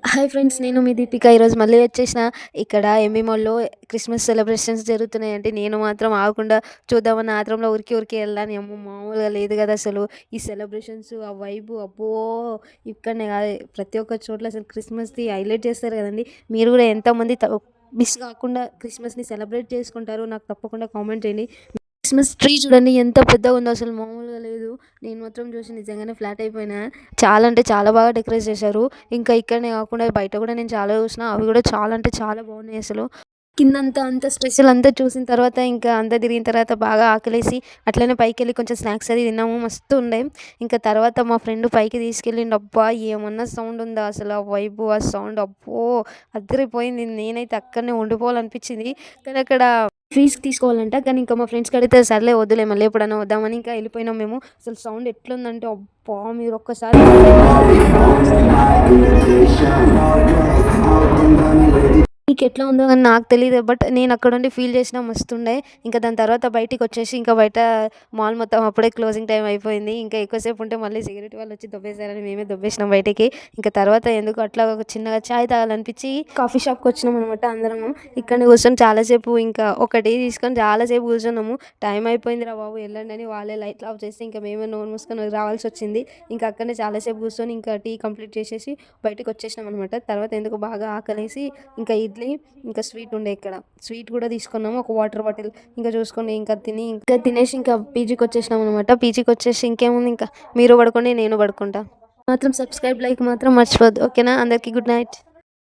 Hi friends, నేను మీ దీపిక. ఈరోజు మళ్ళీ వచ్చేసిన. ఇక్కడ ఎంబీ మాల్‌లో క్రిస్మస్ సెలబ్రేషన్స్ జరుగుతున్నాయంటే నేను మాత్రం ఆగకుండా చూద్దామన్న ఆత్రంలో ఉరికి ఉరికి వెళ్ళాను. అమ్మో! మామూలుగా లేదు కదా అసలు. ఈ సెలబ్రేషన్స్, ఆ వైబు అబ్బో! ఇక్కడనే కాదు, ప్రతి ఒక్క చోట్ల అసలు క్రిస్మస్‌ది హైలైట్ చేస్తారు కదండీ. మీరు కూడా ఎంతమంది మిస్ కాకుండా క్రిస్మస్‌ని సెలబ్రేట్ చేసుకుంటారో నాకు తప్పకుండా కామెంట్ చేయండి. క్రిస్మస్ ట్రీ చూడండి ఎంత పెద్దగుందో, అసలు మామూలుగా లేదు. నేను మాత్రం చూసి నిజంగానే ఫ్లాట్ అయిపోయినా. చాలా అంటే చాలా బాగా డెకరేట్ చేశారు. ఇంకా ఇక్కడనే కాకుండా బయట కూడా నేను చాలా చూసిన. అవి కూడా చాలా అంటే చాలా బాగున్నాయి అసలు. కిందంతా అంతా స్పెషల్ అంతా చూసిన తర్వాత, ఇంకా అంతా తిరిగిన తర్వాత బాగా ఆకలేసి అట్లనే పైకెళ్ళి కొంచెం స్నాక్స్ అది తిన్నాము. మస్తు ఉండే. ఇంకా తర్వాత మా ఫ్రెండ్ పైకి తీసుకెళ్ళిండు. అబ్బా! ఏమన్నా సౌండ్ ఉందా అసలు, ఆ వైబు, ఆ సౌండ్ అబ్బో! అదిరిపోయింది. నేనైతే అక్కడనే ఉండిపోవాలనిపించింది. కానీ అక్కడ ఫీజ్ తీసుకోవాలంట. కానీ ఇంకా మా ఫ్రెండ్స్‌కి అడిగితే సర్లే వద్దులే మళ్ళీ ఎప్పుడైనా వద్దామని ఇంకా వెళ్ళిపోయినాం మేము. అసలు సౌండ్ ఎట్లుందంటే అబ్బా! మీరు ఒక్కసారి మీకెట్లా ఉందో గాని నాకు తెలీదు. బట్ నేను అక్కడుండి ఫీల్ చేసినా మస్తుండే. ఇంకా దాని తర్వాత బయటికొచ్చేసి ఇంకా బయట మాల్ మొత్తం అప్పుడే క్లోజింగ్ టైమ్ అయిపోయింది. ఇంకా ఎక్కువసేపు ఉంటే మళ్ళీ సెక్యూరిటీ వాళ్ళొచ్చి దొబ్బేశారని మేమే దొబ్బేసినాం బయటికి. ఇంకా తర్వాత ఎందుకో అట్లా ఒక చిన్నగా చాయ్ తాగాలనిపించి కాఫీ షాప్‌కొచ్చినామనమాట అందరము. ఇక్కడనే కూర్చొని చాలాసేపు ఇంకా ఒక టీ తీసుకొని చాలాసేపు కూర్చున్నాము. టైం అయిపోయిందిరా బాబు ఎళ్ళండి అని వాళ్ళే లైట్లు ఆఫ్ చేస్తే ఇంకా మేమే నోరు మూసుకొని రావాల్సొచ్చింది. ఇంకా అక్కడనే చాలాసేపు కూర్చొని ఇంకా టీ కంప్లీట్ చేసేసి బయటికొచ్చేసినామనమాట. తర్వాత ఎందుకో బాగా ఆకలేసి ఇంకా ఇడ్లీ, ఇంకా స్వీట్ ఉండే ఇక్కడ. స్వీట్ కూడా తీసుకున్నాము. ఒక వాటర్ బాటిల్ ఇంకా చూసుకొని ఇంకా తినేసి ఇంకా పీజీకొచ్చేసినామనమాట. పీజీకొచ్చేసి ఇంకేముంది, ఇంకా మీరు పడుకోండి, నేను పడుకుంటా. మాత్రం సబ్స్క్రైబ్, లైక్ మాత్రం మర్చిపోవద్దు. ఓకేనా? అందరికీ గుడ్ నైట్.